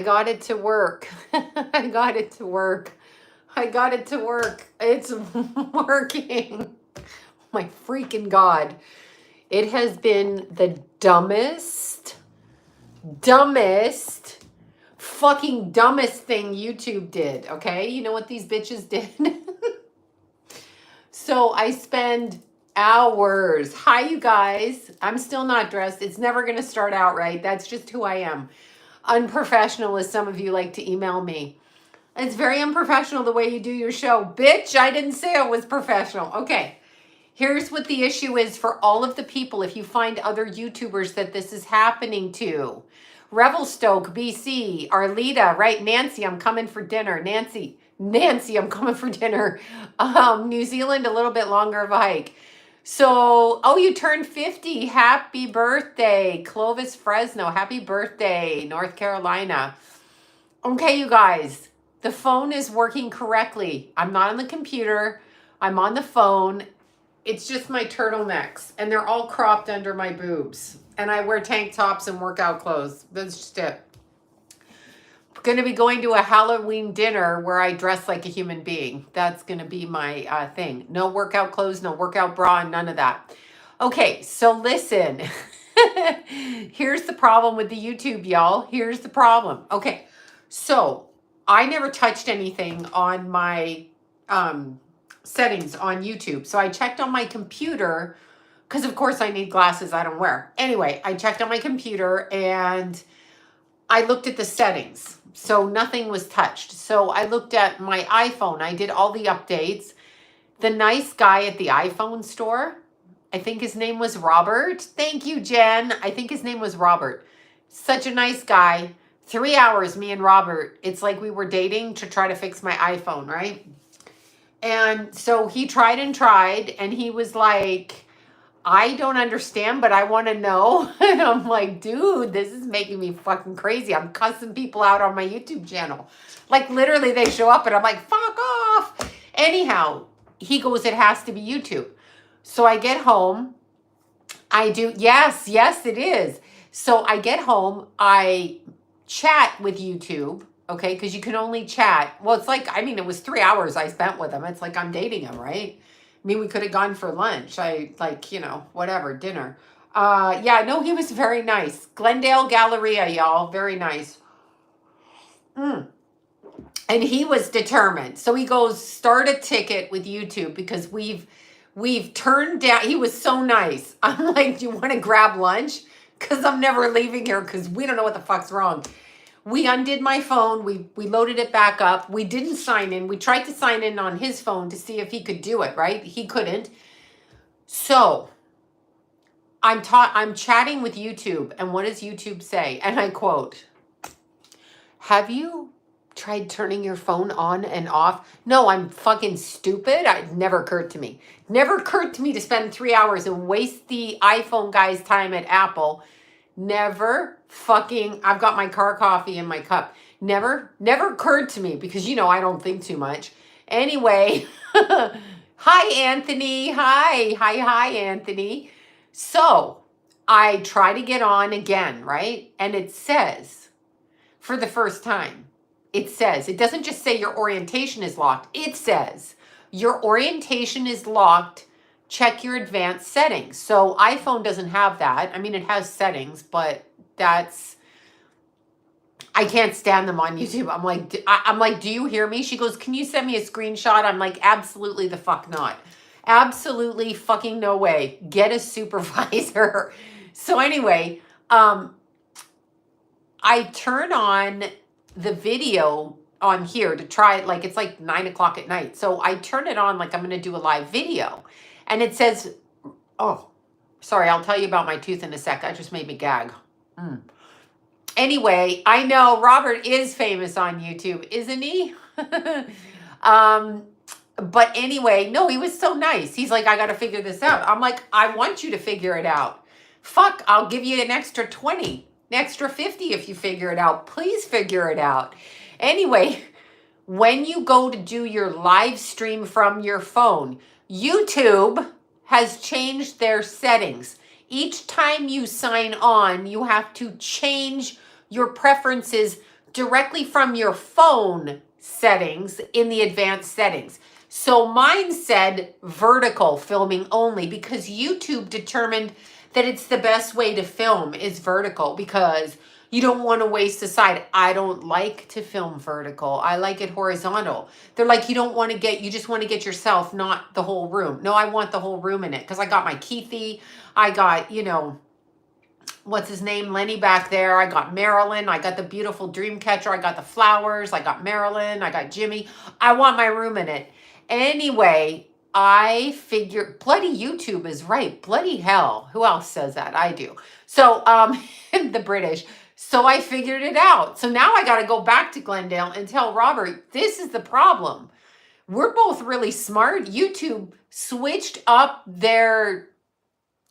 got it to work. I got it to work. I got it to work. It's working. My freaking God. It has been the dumbest, fucking dumbest thing YouTube did. Okay. You know what these bitches did? So I spend hours. Hi, you guys. I'm still not dressed. It's never going to start out right. That's just who I am. Unprofessional, as some of you like to email me. It's very unprofessional the way you do your show. Bitch, I didn't say it was professional. Okay. Here's what the issue is for all of the people, if you find other YouTubers that this is happening to. Revelstoke, BC, Arlita, right? Nancy, I'm coming for dinner. Nancy, I'm coming for dinner. New Zealand, a little bit longer of a hike. So, oh, you turned 50. Happy birthday. Clovis Fresno, happy birthday. North Carolina. Okay, you guys, the phone is working correctly. I'm not on the computer. I'm on the phone. It's just my turtlenecks, and they're all cropped under my boobs. And I wear tank tops and workout clothes. That's just it. I'm going to be going to a Halloween dinner where I dress like a human being. That's going to be my thing. No workout clothes, no workout bra, none of that. Okay, so listen. Here's the problem with the YouTube, y'all. Here's the problem. Okay, so I never touched anything on my settings on YouTube. So I checked on my computer because, of course, I need glasses I don't wear. Anyway, I checked on my computer and I looked at the settings. So nothing was touched. So I looked at my iPhone. I did all the updates. The nice guy at the iPhone store, I think his name was Robert. Thank you, Jen. I think his name was Robert. Such a nice guy. 3 hours, me and Robert. It's like we were dating to try to fix my iPhone, right? And so he tried, and he was like, I don't understand, but I want to know. And I'm like, dude, this is making me fucking crazy. I'm cussing people out on my YouTube channel. Like, literally, they show up, and I'm like, fuck off. Anyhow, he goes, it has to be YouTube. So I get home. I do, yes, it is. So I get home. I chat with YouTube. Okay, because you can only chat. Well, it's like, I mean, it was 3 hours I spent with him. It's like I'm dating him, right? I mean, we could have gone for lunch. Whatever, dinner. Yeah, no, he was very nice. Glendale Galleria, y'all. Very nice. And he was determined. So he goes, start a ticket with YouTube because we've turned down. He was so nice. I'm like, do you want to grab lunch? Because I'm never leaving here because we don't know what the fuck's wrong. We undid my phone. We loaded it back up. We didn't sign in. We tried to sign in on his phone to see if he could do it, right? He couldn't. So I'm chatting with YouTube, and what does YouTube say? And I quote, have you tried turning your phone on and off? No, I'm fucking stupid. It never occurred to me. Never occurred to me to spend 3 hours and waste the iPhone guy's time at Apple. Never fucking, I've got my car coffee in my cup. Never occurred to me because, I don't think too much. Anyway, hi, Anthony. Hi, Anthony. So I try to get on again, right? And it says, for the first time, it doesn't just say your orientation is locked. It says your orientation is locked. Check your advanced settings. So iPhone doesn't have that. I mean, it has settings, but I can't stand them on YouTube. I'm like, do you hear me? She goes, can you send me a screenshot? I'm like, absolutely the fuck not. Absolutely fucking no way. Get a supervisor. So anyway, I turn on the video on here to try it. Like, it's like 9 o'clock at night. So I turn it on like I'm going to do a live video. And it says, oh, sorry, I'll tell you about my tooth in a sec. That just made me gag. Anyway, I know Robert is famous on YouTube, isn't he? But anyway, no, he was so nice. He's like, I got to figure this out. I'm like, I want you to figure it out. Fuck, I'll give you an extra 20, an extra 50 if you figure it out. Please figure it out. Anyway, when you go to do your live stream from your phone, YouTube has changed their settings. Each time you sign on, you have to change your preferences directly from your phone settings in the advanced settings. So mine said vertical filming only because YouTube determined that it's the best way to film is vertical because you don't want to waste the side. I don't like to film vertical. I like it horizontal. They're like, you just want to get yourself, not the whole room. No, I want the whole room in it because I got my Keithy. I got, what's his name? Lenny back there. I got Marilyn. I got the beautiful dream catcher. I got the flowers. I got Marilyn. I got Jimmy. I want my room in it. Anyway, I figure bloody YouTube is right. Bloody hell. Who else says that? I do. So, the British. So I figured it out. So now I got to go back to Glendale and tell Robert, this is the problem. We're both really smart. YouTube switched up their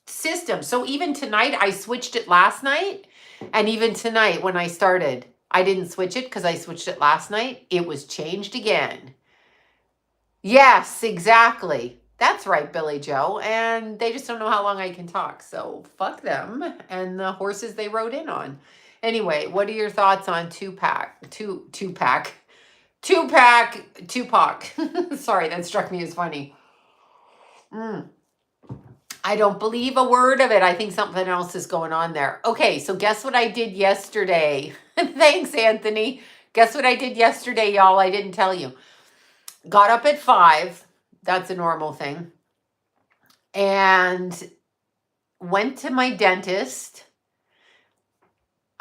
system. So even tonight, I switched it last night. And even tonight when I started, I didn't switch it because I switched it last night. It was changed again. Yes, exactly. That's right, Billy Joe. And they just don't know how long I can talk. So fuck them and the horses they rode in on. Anyway, what are your thoughts on Tupac? Sorry, that struck me as funny. I don't believe a word of it. I think something else is going on there. Okay, so guess what I did yesterday? Thanks, Anthony. Guess what I did yesterday, y'all? I didn't tell you. Got up at 5. That's a normal thing. And went to my dentist.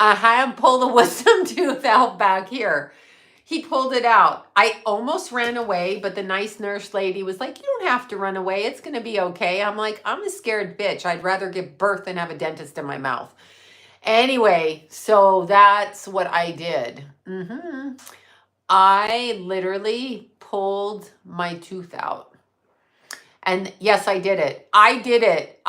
I had him pull the wisdom tooth out back here. He pulled it out. I almost ran away, but the nice nurse lady was like, you don't have to run away. It's going to be okay. I'm like, I'm a scared bitch. I'd rather give birth than have a dentist in my mouth. Anyway, so that's what I did. I literally pulled my tooth out. And yes, I did it. I did it.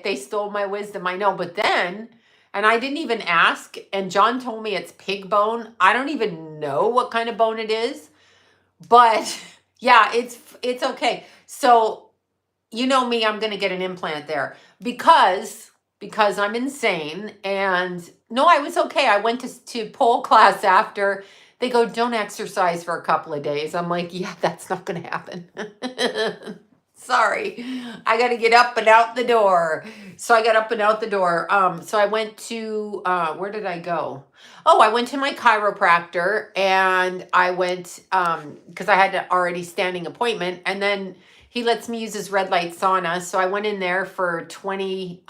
They stole my wisdom. I know. But then, and I didn't even ask. And John told me it's pig bone. I don't even know what kind of bone it is. But yeah, it's okay. So, you know me, I'm going to get an implant there because I'm insane. And no, I was okay. I went to pole class after. They go, don't exercise for a couple of days. I'm like, yeah, that's not going to happen. Sorry. I got to get up and out the door. So I got up and out the door. So I went to, where did I go? Oh, I went to my chiropractor and I went, because I had an already standing appointment, and then he lets me use his red light sauna. So I went in there for 20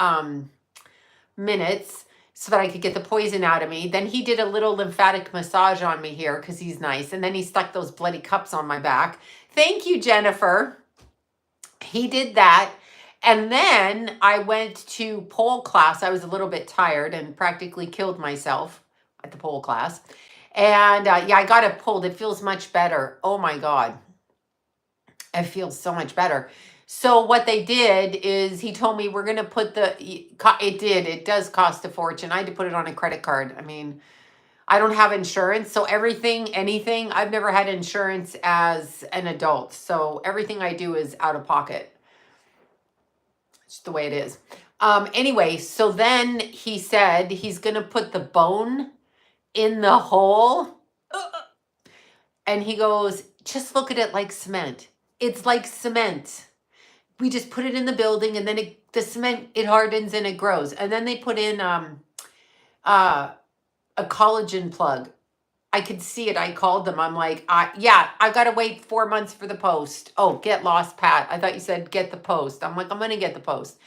minutes so that I could get the poison out of me. Then he did a little lymphatic massage on me here because he's nice. And then he stuck those bloody cups on my back. Thank you, Jennifer. He did that. And then I went to pole class. I was a little bit tired and practically killed myself at the pole class. And yeah, I got it pulled. It feels much better. Oh my God. It feels so much better. So what they did is he told me we're going to put it does cost a fortune. I had to put it on a credit card. I mean, I don't have insurance. So anything, I've never had insurance as an adult. So everything I do is out of pocket. It's just the way it is. Anyway, so then he said he's going to put the bone in the hole. And he goes, just look at it like cement. It's like cement. We just put it in the building and then the cement, it hardens and it grows. And then they put in a collagen plug. I could see it. I called them. I'm like, yeah, I got to wait 4 months for the post. Oh, get lost, Pat. I thought you said get the post. I'm like, I'm going to get the post.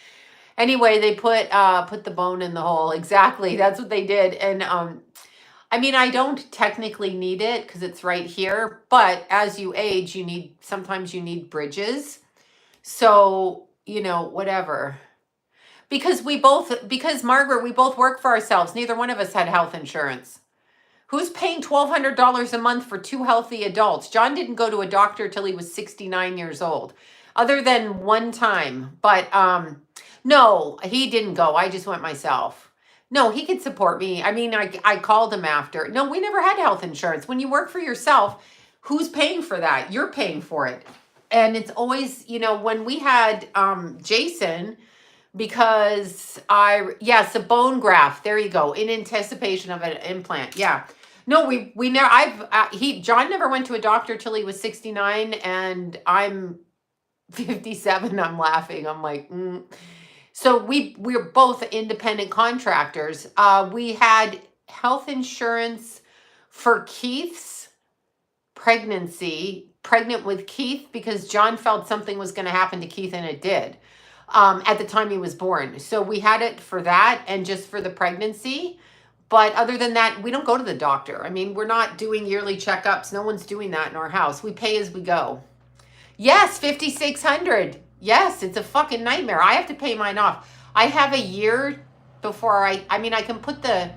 Anyway, they put the bone in the hole. Exactly. That's what they did. And I mean, I don't technically need it because it's right here. But as you age, sometimes you need bridges. So, whatever. Because Margaret, we both work for ourselves. Neither one of us had health insurance. Who's paying $1,200 a month for 2 healthy adults? John didn't go to a doctor till he was 69 years old, other than one time. But no, he didn't go. I just went myself. No, he could support me. I mean, I called him after. No, we never had health insurance. When you work for yourself, who's paying for that? You're paying for it. And it's always, when we had Jason, because yes, a bone graft. There you go. In anticipation of an implant. Yeah. No, we never, John never went to a doctor till he was 69 and I'm 57. I'm laughing. I'm like, So we're both independent contractors. We had health insurance for Keith's pregnant with Keith, because John felt something was going to happen to Keith, and it did at the time he was born. So we had it for that and just for the pregnancy. But other than that, we don't go to the doctor. I mean, we're not doing yearly checkups. No one's doing that in our house. We pay as we go. Yes, 5,600. Yes, it's a fucking nightmare. I have to pay mine off. I have a year before I mean, I can put the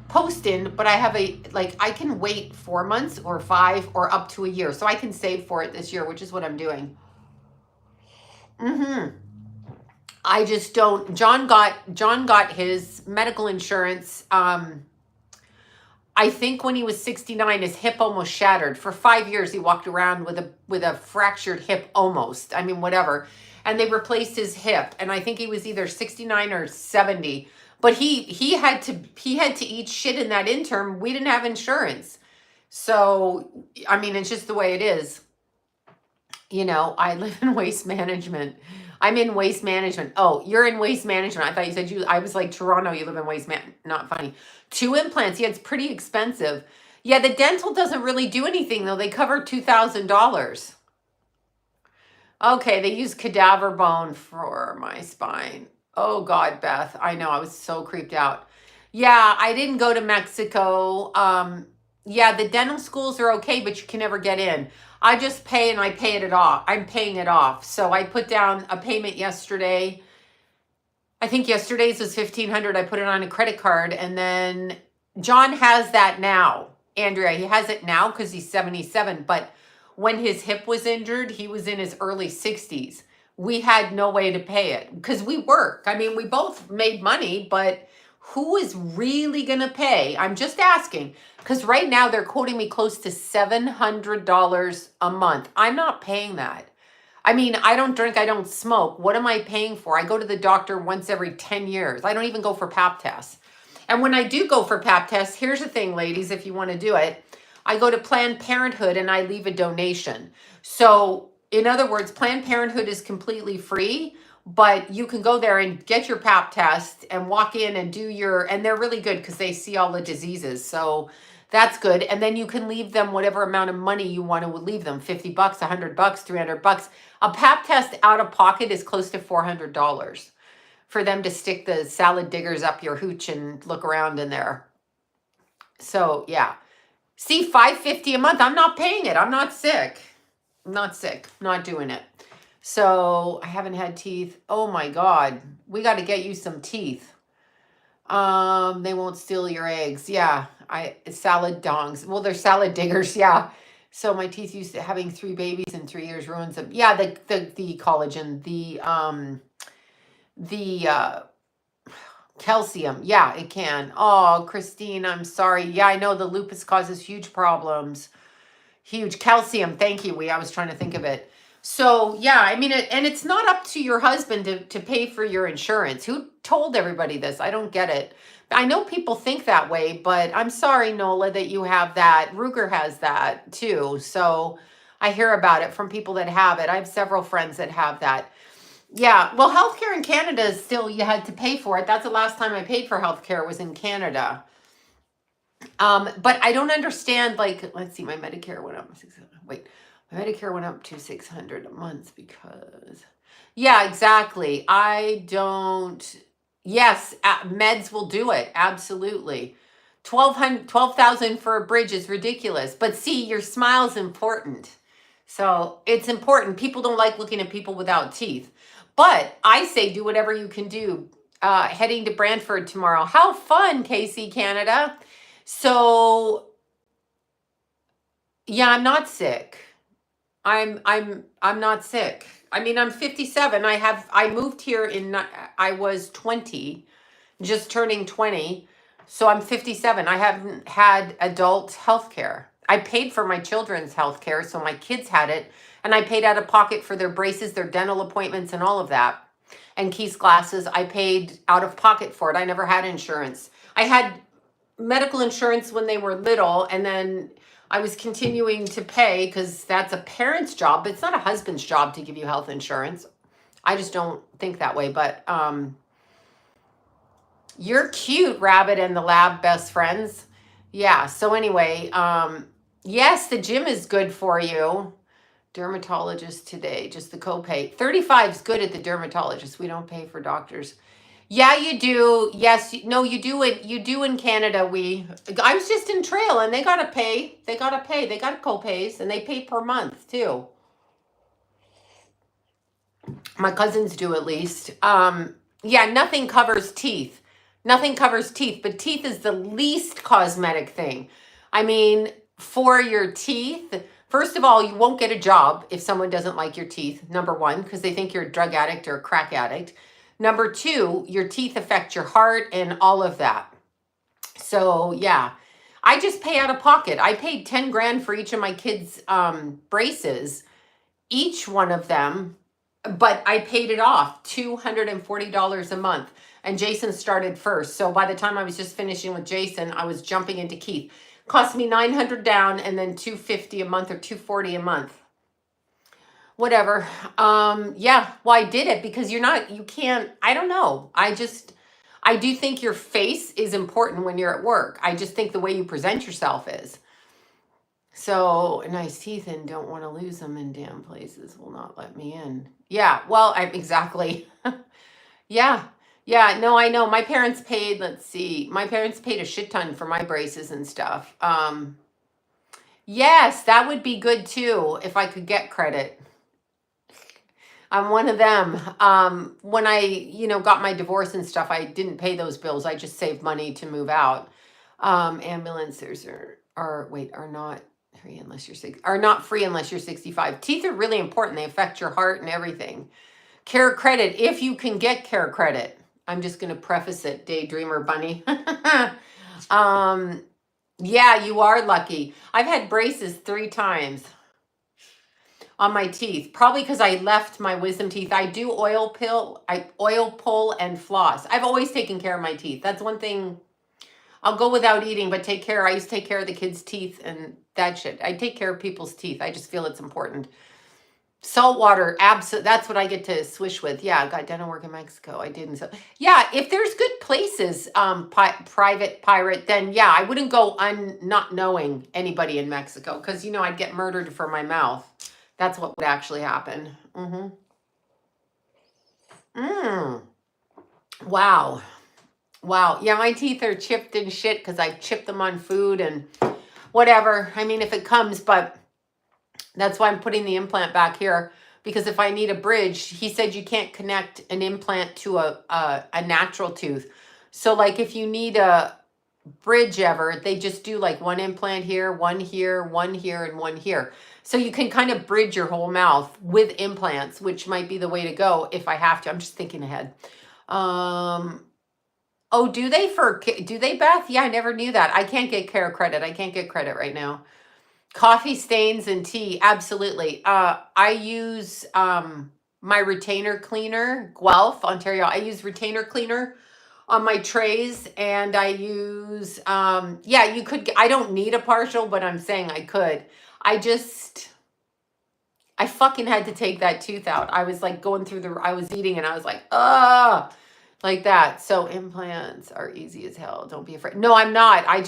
post in, but I have I can wait 4 months or 5 or up to a year. So I can save for it this year, which is what I'm doing. I just don't. John got his medical insurance. I think when he was 69, his hip almost shattered. For 5 years, he walked around with a fractured hip almost. I mean, whatever. And they replaced his hip. And I think he was either 69 or 70. But he had to eat shit in that interim. We didn't have insurance. So, I mean, it's just the way it is. You know, I live in waste management. I'm in waste management. Oh, you're in waste management. I thought you said I was like, Toronto, you live in waste man. Not funny. 2 implants. Yeah, it's pretty expensive. Yeah, the dental doesn't really do anything, though. They cover $2,000. Okay, they use cadaver bone for my spine. Oh, God, Beth. I know. I was so creeped out. Yeah, I didn't go to Mexico. Yeah, the dental schools are okay, but you can never get in. I just pay and I pay it off. I'm paying it off. So I put down a payment yesterday. I think yesterday's was $1,500. I put it on a credit card, and then John has that now. Andrea, he has it now because he's 77. But when his hip was injured, he was in his early 60s. We had no way to pay it because we work. I mean, we both made money, but who is really going to pay? I'm just asking, because right now they're quoting me close to $700 a month. I'm not paying that. I mean, I don't drink, I don't smoke. What am I paying for? I go to the doctor once every 10 years. I don't even go for pap tests. And when I do go for pap tests, here's the thing, ladies, if you want to do it, I go to Planned Parenthood and I leave a donation. So in other words, Planned Parenthood is completely free, but you can go there and get your pap test and walk in and do and they're really good because they see all the diseases. So that's good. And then you can leave them whatever amount of money you want to leave them, $50, $100, $300. A pap test out of pocket is close to $400 for them to stick the salad diggers up your hooch and look around in there. So yeah. See, $550 a month. I'm not paying it. I'm not sick. I'm not sick. Not doing it. So I haven't had teeth. Oh my God. We got to get you some teeth. They won't steal your eggs. Yeah. Salad dongs. Well, they're salad diggers. Yeah. So my teeth used to having 3 babies in 3 years ruins them. Yeah. The collagen, the calcium. Yeah, it can. Oh, Christine, I'm sorry. Yeah, I know the lupus causes huge problems. Huge calcium. Thank you. I was trying to think of it. So yeah, I mean, and it's not up to your husband to pay for your insurance. Who told everybody this? I don't get it. I know people think that way, but I'm sorry, Nola, that you have that. Ruger has that too. So I hear about it from people that have it. I have several friends that have that. Yeah, well, healthcare in Canada is still, you had to pay for it. That's the last time I paid for healthcare was in Canada. But I don't understand, like, let's see, my Medicare went up. Wait, my Medicare went up to $600 a month because, yeah, exactly. I don't, yes, meds will do it. Absolutely. 12,000 for a bridge is ridiculous. But see, your smile is important. So it's important. People don't like looking at people without teeth. But I say do whatever you can do. Heading to Brantford tomorrow. How fun, Casey, Canada. So yeah, I'm not sick. I'm not sick. I mean, I'm 57. I moved here I was 20, just turning 20. So I'm 57. I haven't had adult health care. I paid for my children's health care, so my kids had it. And I paid out of pocket for their braces, their dental appointments, and all of that. and Keith's glasses. I paid out of pocket for it. I never had insurance. I had medical insurance when they were little, and then I was continuing to pay because that's a parent's job, but it's not a husband's job to give you health insurance. I just don't think that way. But you're cute, Rabbit and the Lab best friends. Yeah. So anyway, yes, the gym is good for you. Dermatologist today, just the copay. 35 is good at the dermatologist. We don't pay for doctors. Yeah, you do. Yes, no, you do it. You do in Canada. I was just in Trail, and they gotta pay. They got copays, and they pay per month too. My cousins do at least. Yeah, nothing covers teeth. Nothing covers teeth, but teeth is the least cosmetic thing. I mean, for your teeth, first of all, you won't get a job if someone doesn't like your teeth, number one, because they think you're a drug addict or a crack addict. Number two, your teeth affect your heart and all of that. So yeah, I just pay out of pocket. I paid 10 grand for each of my kids' braces, each one of them, but I paid it off, $240 a month. And Jason started first. So by the time I was just finishing with Jason, I was jumping into Keith. Cost me $900 down and then $250 a month or $240 a month. Whatever. Yeah, well, I did it because you can't, I don't know. I do think your face is important when you're at work. I just think the way you present yourself is. So nice teeth and don't want to lose them in damn places will not let me in. Yeah, well, exactly. Yeah. Yeah, no, I know. My parents paid, let's see, my parents paid a shit ton for my braces and stuff. Yes, that would be good too if I could get credit. I'm one of them. When I, got my divorce and stuff, I didn't pay those bills. I just saved money to move out. Ambulances are not free unless you're 65. Teeth are really important. They affect your heart and everything. Care credit, if you can get care credit. I'm just going to preface it, Daydreamer Bunny. Yeah, you are lucky. I've had braces 3 times on my teeth, probably because I left my wisdom teeth. I do oil pull and floss. I've always taken care of my teeth. That's one thing. I'll go without eating, but I used to take care of the kids' teeth and that shit. I take care of people's teeth. I just feel it's important. Salt water, that's what I get to swish with. Yeah, I got dental work in Mexico. I didn't. Yeah, if there's good places, private pirate, then yeah, I wouldn't go not knowing anybody in Mexico because, I'd get murdered for my mouth. That's what would actually happen. Wow. Wow. Yeah, my teeth are chipped and shit because I chipped them on food and whatever. I mean, if it comes, but that's why I'm putting the implant back here, because if I need a bridge, he said you can't connect an implant to a natural tooth. So like if you need a bridge ever, they just do like one implant here, one here, one here, and one here. So you can kind of bridge your whole mouth with implants, which might be the way to go if I have to. I'm just thinking ahead. Oh, do they, Beth? Yeah, I never knew that. I can't get care credit. I can't get credit right now. Coffee stains and tea, absolutely. I use my retainer cleaner, Guelph, Ontario. I use retainer cleaner on my trays, and I use, yeah, you could, I don't need a partial, but I'm saying I could. I fucking had to take that tooth out. I was like I was eating and I was like, ugh. Like that. So implants are easy as hell. Don't be afraid. No, I'm not. I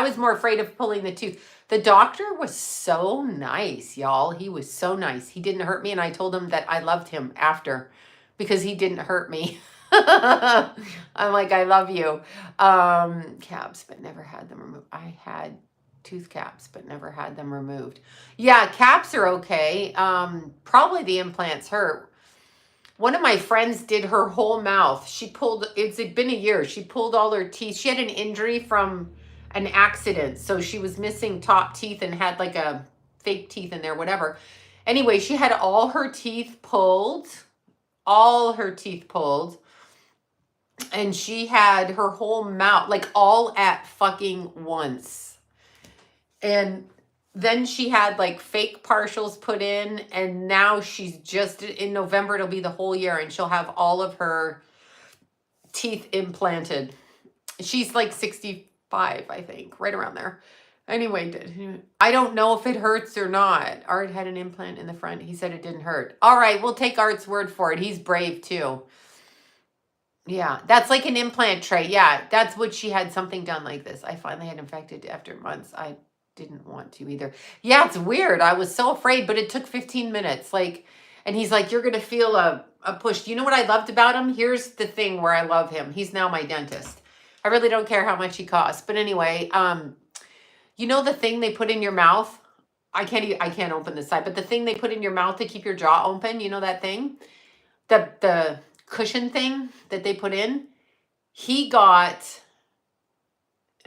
was more afraid of pulling the tooth. The doctor was so nice, y'all. He was so nice. He didn't hurt me. And I told him that I loved him after because he didn't hurt me. I'm like, I love you. Caps, but never had them removed. I had tooth caps, but never had them removed. Yeah, caps are okay. Probably the implants hurt. One of my friends did her whole mouth. It's been a year. She pulled all her teeth. She had an injury from an accident. So she was missing top teeth and had like a fake teeth in there, whatever. Anyway, she had all her teeth pulled. And she had her whole mouth, like all at fucking once. And Then she had like fake partials put in, and now she's just in November, it'll be the whole year, and she'll have all of her teeth implanted. She's like 65, I think, right around there. Anyway, I don't know if it hurts or not. Art had an implant in the front. He said it didn't hurt. All right, we'll take Art's word for it. He's brave too. Yeah, that's like an implant tray. Yeah, that's what she had, something done like this. I finally had infected after months. I didn't want to either. Yeah, it's weird. I was so afraid, but it took 15 minutes. Like, and he's like, you're going to feel a push. You know what I loved about him? Here's the thing where I love him. He's now my dentist. I really don't care how much he costs. But anyway, you know the thing they put in your mouth? I can't open this side, but the thing they put in your mouth to keep your jaw open, you know that thing? The cushion thing that they put in? He got,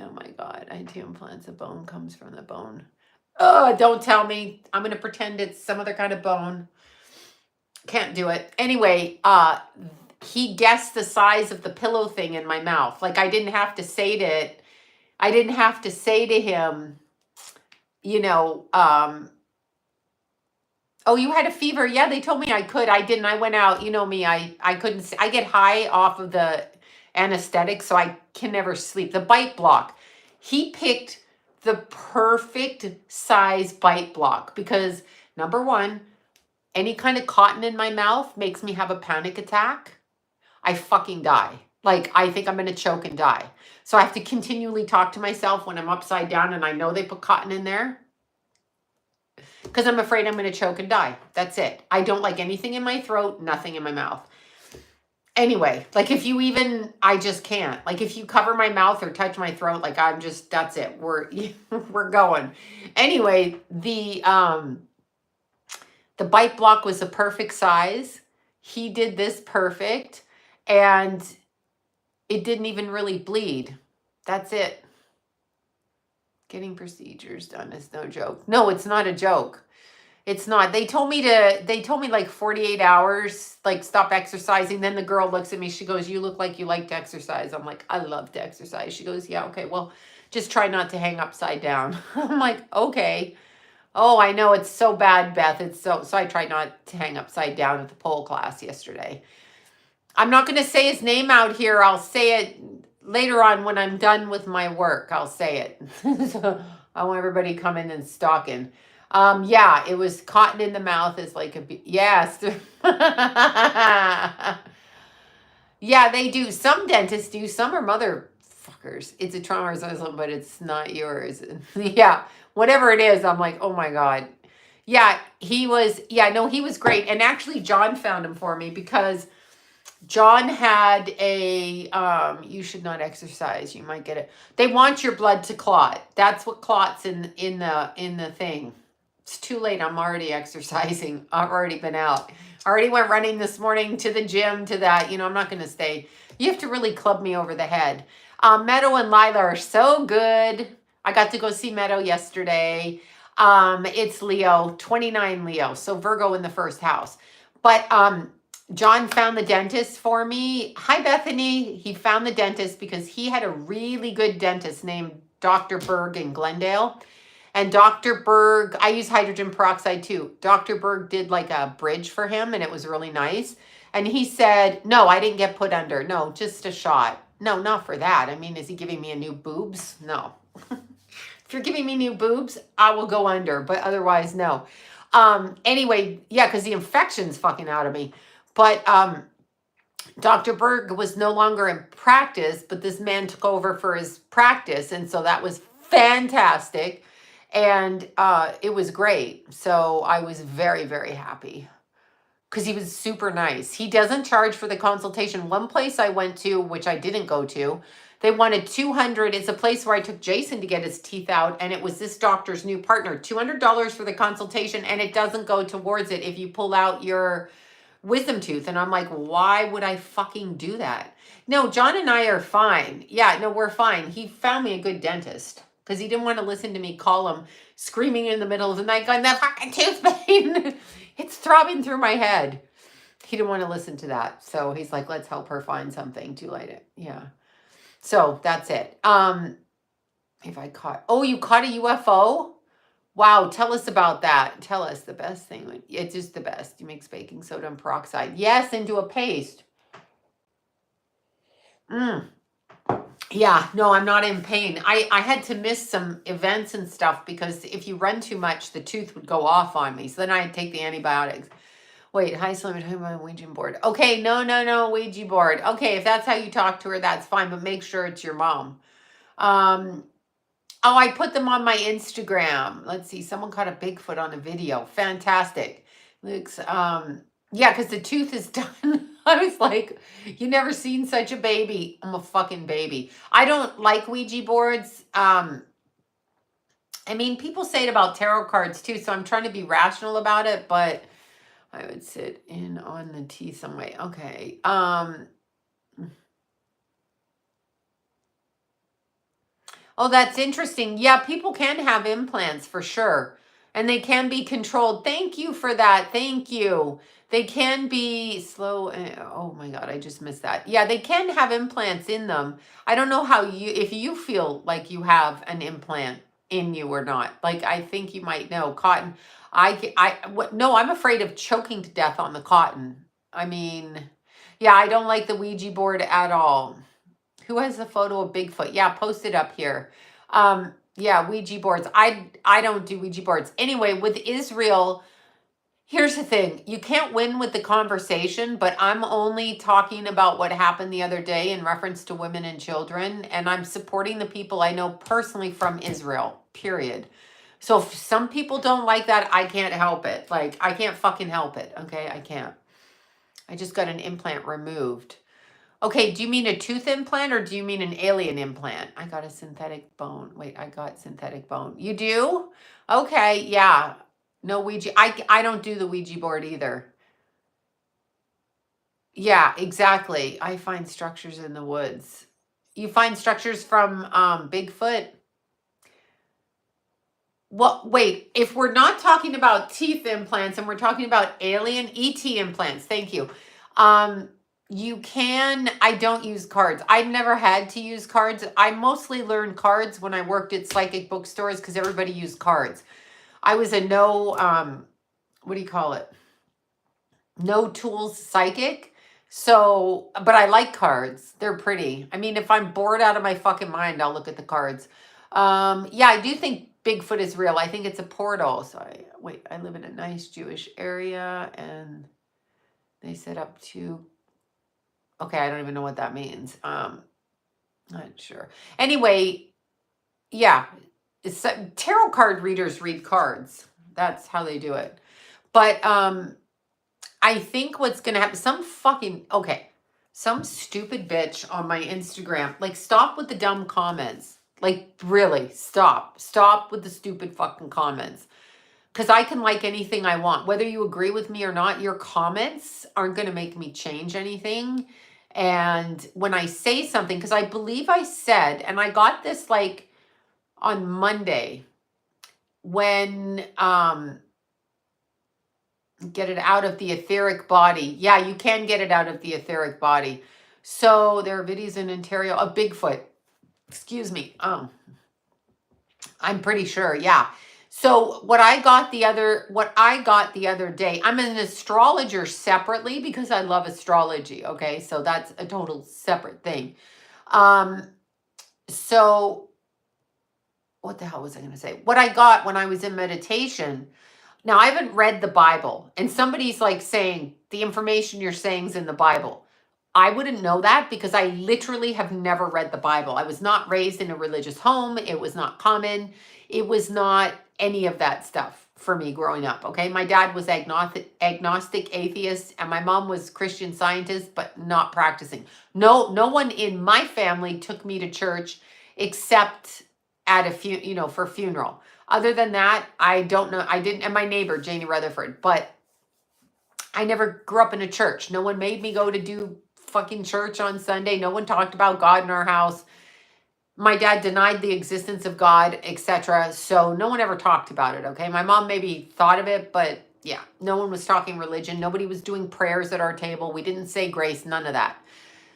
oh my God, I had 2 implants. The bone comes from the bone. Oh, don't tell me. I'm going to pretend it's some other kind of bone. Can't do it. Anyway, he guessed the size of the pillow thing in my mouth. Like I didn't have to say to him, you know, oh, you had a fever. Yeah, they told me I could. I didn't. I went out. You know me. I couldn't. I get high off of the anesthetic, so I can never sleep. The bite block. He picked the perfect size bite block because number one, any kind of cotton in my mouth makes me have a panic attack. I fucking die. Like, I think I'm going to choke and die. So I have to continually talk to myself when I'm upside down and I know they put cotton in there. Because I'm afraid I'm going to choke and die. That's it. I don't like anything in my throat, nothing in my mouth. Anyway, like if you even, I just can't. Like if you cover my mouth or touch my throat, like I'm just, that's it. We're going. Anyway, the bite block was the perfect size. He did this perfect. And it didn't even really bleed. That's it. Getting procedures done is no joke. No, it's not a joke. It's not. They told me like 48 hours, like stop exercising. Then the girl looks at me. She goes, you look like you like to exercise. I'm like, I love to exercise. She goes, yeah, okay, well, just try not to hang upside down. I'm like, okay. Oh, I know it's so bad, Beth. It's so I tried not to hang upside down at the pole class yesterday. I'm not going to say his name out here. I'll say it later on when I'm done with my work. I'll say it. So I want everybody coming and stalking. Yeah, it was cotton in the mouth is like yes. Yeah, they do. Some dentists do. Some are motherfuckers. It's a trauma resolution, but it's not yours. Yeah, whatever it is, I'm like, oh my God. Yeah, he was great. And actually, John found him for me because John had a, you should not exercise. You might get it. They want your blood to clot. That's what clots in the thing. It's too late. I'm already exercising. I've already been out. I already went running this morning to the gym to that. You know, I'm not going to stay. You have to really club me over the head. Meadow and Lila are so good. I got to go see Meadow yesterday. It's Leo, 29 Leo. So Virgo in the first house. But, John found the dentist for me. Hi, Bethany. He found the dentist because he had a really good dentist named Dr. Berg in Glendale. And Dr. Berg, I use hydrogen peroxide too. Dr. Berg did like a bridge for him and it was really nice. And he said, no, I didn't get put under. No, just a shot. No, not for that. I mean, is he giving me a new boobs? No. If you're giving me new boobs, I will go under, but otherwise, no. Anyway, yeah, because the infection's fucking out of me. But Dr. Berg was no longer in practice, but this man took over for his practice. And so that was fantastic. And it was great. So I was very, very happy because he was super nice. He doesn't charge for the consultation. One place I went to, which I didn't go to, they wanted $200. It's a place where I took Jason to get his teeth out. And it was this doctor's new partner, $200 for the consultation. And it doesn't go towards it if you pull out your wisdom tooth. And I'm like, why would I fucking do that? No, John and I are fine. Yeah, no, we're fine. He found me a good dentist because he didn't want to listen to me call him screaming in the middle of the night going, that fucking tooth pain. It's throbbing through my head. He didn't want to listen to that. So he's like, let's help her find something to light it. Yeah. So that's it. If I caught, oh, you caught a UFO? Wow, tell us about that. Tell us the best thing. It's just the best. You mix baking soda and peroxide. Yes, into a paste. Mm. Yeah, no, I'm not in pain. I had to miss some events and stuff because if you run too much, the tooth would go off on me. So then I'd take the antibiotics. Wait, hi, Slim, I'm talking about Ouija board. Okay, no, Ouija board. Okay, if that's how you talk to her, that's fine, but make sure it's your mom. Oh, I put them on my Instagram. Let's see, someone caught a Bigfoot on a video. Fantastic. Looks, yeah, because the tooth is done. I was like, you never seen such a baby. I'm a fucking baby. I don't like Ouija boards. I mean, people say it about tarot cards too, so I'm trying to be rational about it, but I would sit in on the teeth some way. Okay. Oh, that's interesting. Yeah, people can have implants for sure. And they can be controlled. Thank you for that. Thank you. They can be slow. Oh my God, I just missed that. Yeah, they can have implants in them. I don't know how if you feel like you have an implant in you or not. Like, I think you might know. Cotton. No, I'm afraid of choking to death on the cotton. I mean, yeah, I don't like the Ouija board at all. Who has a photo of Bigfoot? Yeah, post it up here. Yeah, Ouija boards. I don't do Ouija boards. Anyway, with Israel, here's the thing. You can't win with the conversation, but I'm only talking about what happened the other day in reference to women and children, and I'm supporting the people I know personally from Israel, period. So if some people don't like that, I can't help it. Like, I can't fucking help it, okay? I can't. I just got an implant removed. Okay, do you mean a tooth implant or do you mean an alien implant? I got a synthetic bone. Wait, I got synthetic bone. You do? Okay, yeah. No Ouija. I don't do the Ouija board either. Yeah, exactly. I find structures in the woods. You find structures from Bigfoot? Well, wait, if we're not talking about teeth implants and we're talking about alien ET implants, thank you. You can, I don't use cards. I've never had to use cards. I mostly learned cards when I worked at psychic bookstores because everybody used cards. I was a what do you call it? No tools psychic. So, but I like cards. They're pretty. I mean, if I'm bored out of my fucking mind, I'll look at the cards. Yeah, I do think Bigfoot is real. I think it's a portal. So I live in a nice Jewish area and they set up two. Okay, I don't even know what that means. Not sure. Anyway, yeah, it's tarot card readers read cards. That's how they do it. But I think what's gonna happen, some stupid bitch on my Instagram, like, stop with the dumb comments. Like, really, stop with the stupid fucking comments. Because I can like anything I want. Whether you agree with me or not, your comments aren't going to make me change anything. And when I say something, because I believe I said, and I got this like on Monday, when get it out of the etheric body. Yeah, you can get it out of the etheric body. So there are videos in Ontario of Bigfoot. Excuse me. I'm pretty sure. Yeah. So what I got the other day, I'm an astrologer separately because I love astrology. Okay. So that's a total separate thing. So what the hell was I going to say? What I got when I was in meditation. Now I haven't read the Bible and somebody's like saying the information you're saying is in the Bible. I wouldn't know that because I literally have never read the Bible. I was not raised in a religious home. It was not common. It was not any of that stuff for me growing up. Okay. My dad was agnostic atheist and my mom was Christian Scientist, but not practicing. No one in my family took me to church except at a for funeral. Other than that, I don't know. I didn't, and my neighbor, Janie Rutherford, but I never grew up in a church. No one made me go to do fucking church on Sunday. No one talked about God in our house. My dad denied the existence of God, etc. So no one ever talked about it, okay? My mom maybe thought of it, but yeah, no one was talking religion. Nobody was doing prayers at our table. We didn't say grace, none of that.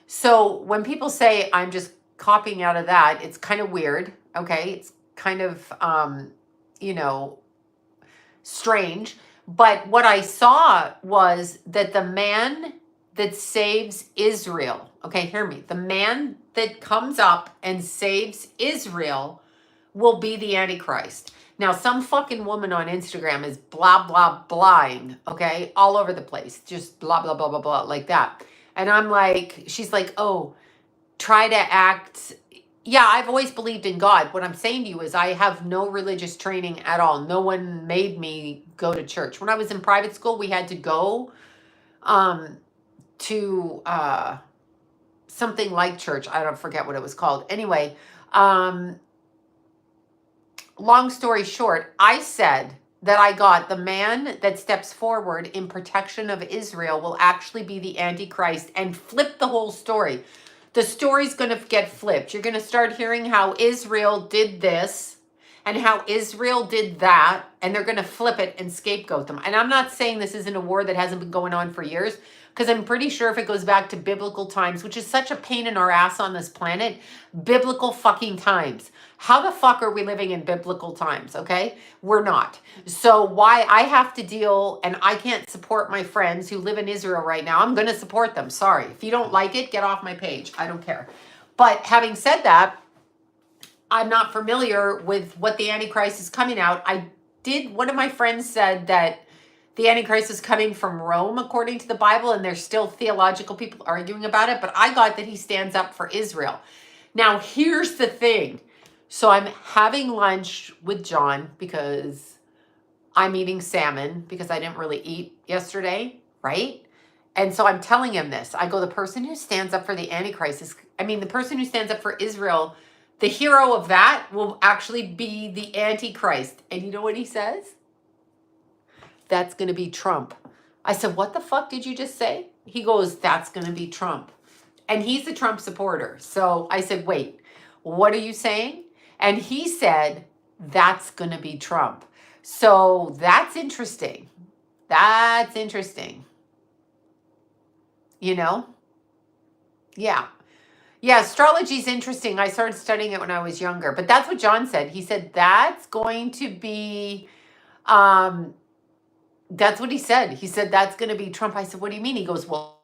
So when people say I'm just copying out of that, it's kind of weird, okay? It's kind of, strange. But what I saw was that the man that saves Israel, okay, hear me, the man that comes up and saves Israel will be the Antichrist. Now, some fucking woman on Instagram is blah, blah, blahing, okay, all over the place, just blah, blah, blah, blah, blah, like that. And I'm like, she's like, oh, try to act. Yeah, I've always believed in God. What I'm saying to you is I have no religious training at all. No one made me go to church. When I was in private school, we had to go to something like church. I don't forget what it was called. Anyway, long story short, I said that I got the man that steps forward in protection of Israel will actually be the Antichrist, and flip the whole story. The story's going to get flipped. You're going to start hearing how Israel did this and how Israel did that, and they're going to flip it and scapegoat them. And I'm not saying this isn't a war that hasn't been going on for years, because I'm pretty sure if it goes back to biblical times, which is such a pain in our ass on this planet, biblical fucking times. How the fuck are we living in biblical times, okay? We're not. So why I have to deal, and I can't support my friends who live in Israel right now. I'm going to support them. Sorry. If you don't like it, get off my page. I don't care. But having said that, I'm not familiar with what the Antichrist is coming out. One of my friends said that the Antichrist is coming from Rome, according to the Bible, and there's still theological people arguing about it, but I got that he stands up for Israel. Now, here's the thing. So I'm having lunch with John because I'm eating salmon because I didn't really eat yesterday, right? And so I'm telling him this. I go, the person who stands up for the Antichrist the person who stands up for Israel, the hero of that will actually be the Antichrist. And you know what he says? That's going to be Trump. I said, what the fuck did you just say? He goes, that's going to be Trump. And he's a Trump supporter. So I said, wait, what are you saying? And he said, that's going to be Trump. So that's interesting. That's interesting. You know? Yeah. Yeah, astrology is interesting. I started studying it when I was younger. But that's what John said. He said, that's going to be... that's what he said. He said, that's going to be Trump. I said, what do you mean? He goes, well,